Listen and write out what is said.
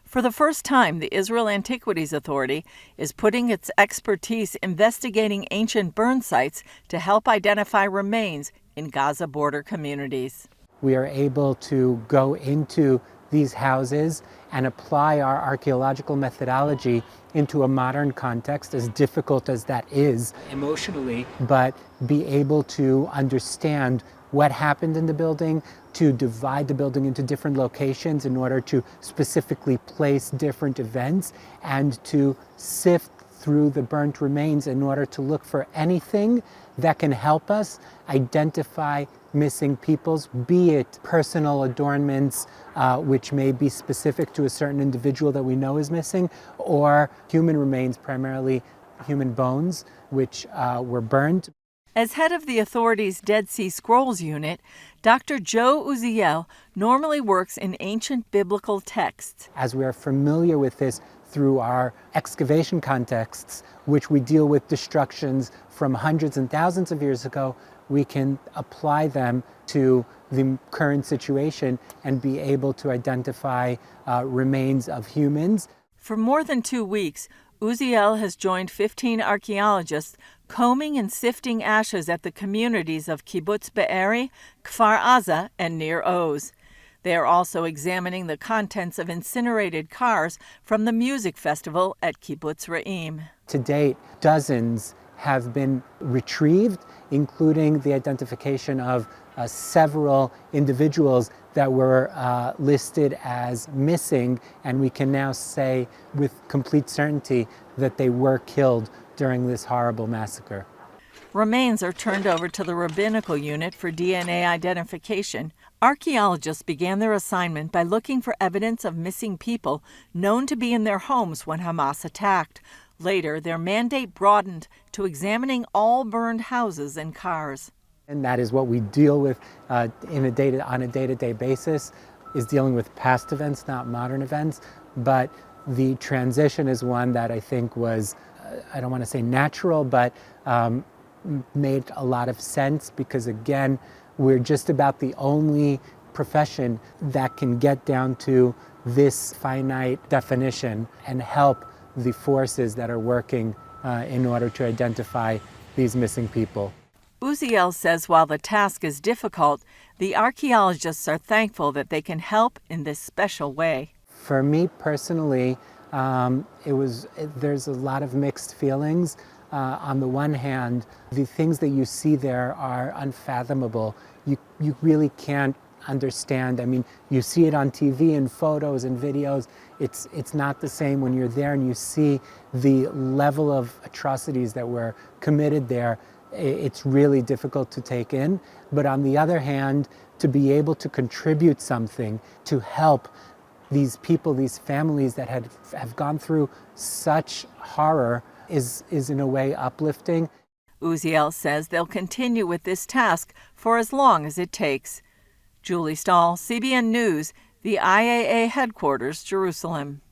For the first time, the Israel Antiquities Authority is putting its expertise investigating ancient burn sites to help identify remains in Gaza border communities. We are able to go into these houses and apply our archaeological methodology into a modern context, as difficult as that is emotionally, but be able to understand what happened in the building, to divide the building into different locations in order to specifically place different events, and to sift through the burnt remains in order to look for anything that can help us identify missing peoples, be it personal adornments, which may be specific to a certain individual that we know is missing, or human remains, primarily human bones, which were burned. As head of the authority's Dead Sea Scrolls unit, Dr. Joe Uziel normally works in ancient biblical texts. As we are familiar with this through our excavation contexts, which we deal with destructions from hundreds and thousands of years ago, we can apply them to the current situation and be able to identify remains of humans. For more than 2 weeks, Uziel has joined 15 archaeologists combing and sifting ashes at the communities of Kibbutz Be'eri, Kfar Aza, and Nir Oz. They are also examining the contents of incinerated cars from the music festival at Kibbutz Re'im. To date, dozens have been retrieved, including the identification of several individuals that were listed as missing, and we can now say with complete certainty that they were killed during this horrible massacre. Remains are turned over to the rabbinical unit for DNA identification. Archaeologists began their assignment by looking for evidence of missing people known to be in their homes when Hamas attacked. Later, their mandate broadened to examining all burned houses and cars. And that is what we deal with on a day-to-day basis, is dealing with past events, not modern events. But the transition is one that I think was, I don't want to say natural, but made a lot of sense, because again, we're just about the only profession that can get down to this finite definition and help the forces that are working in order to identify these missing people. Uziel says while the task is difficult, the archaeologists are thankful that they can help in this special way. For me personally, there's a lot of mixed feelings. On the one hand, the things that you see there are unfathomable. You really can't understand. I mean, you see it on TV and photos and videos. It's not the same when you're there and you see the level of atrocities that were committed there. It's really difficult to take in. But on the other hand, to be able to contribute something to help these people, these families that have gone through such horror is in a way uplifting. Uziel says they'll continue with this task for as long as it takes. Julie Stahl, CBN News, the IAA headquarters, Jerusalem.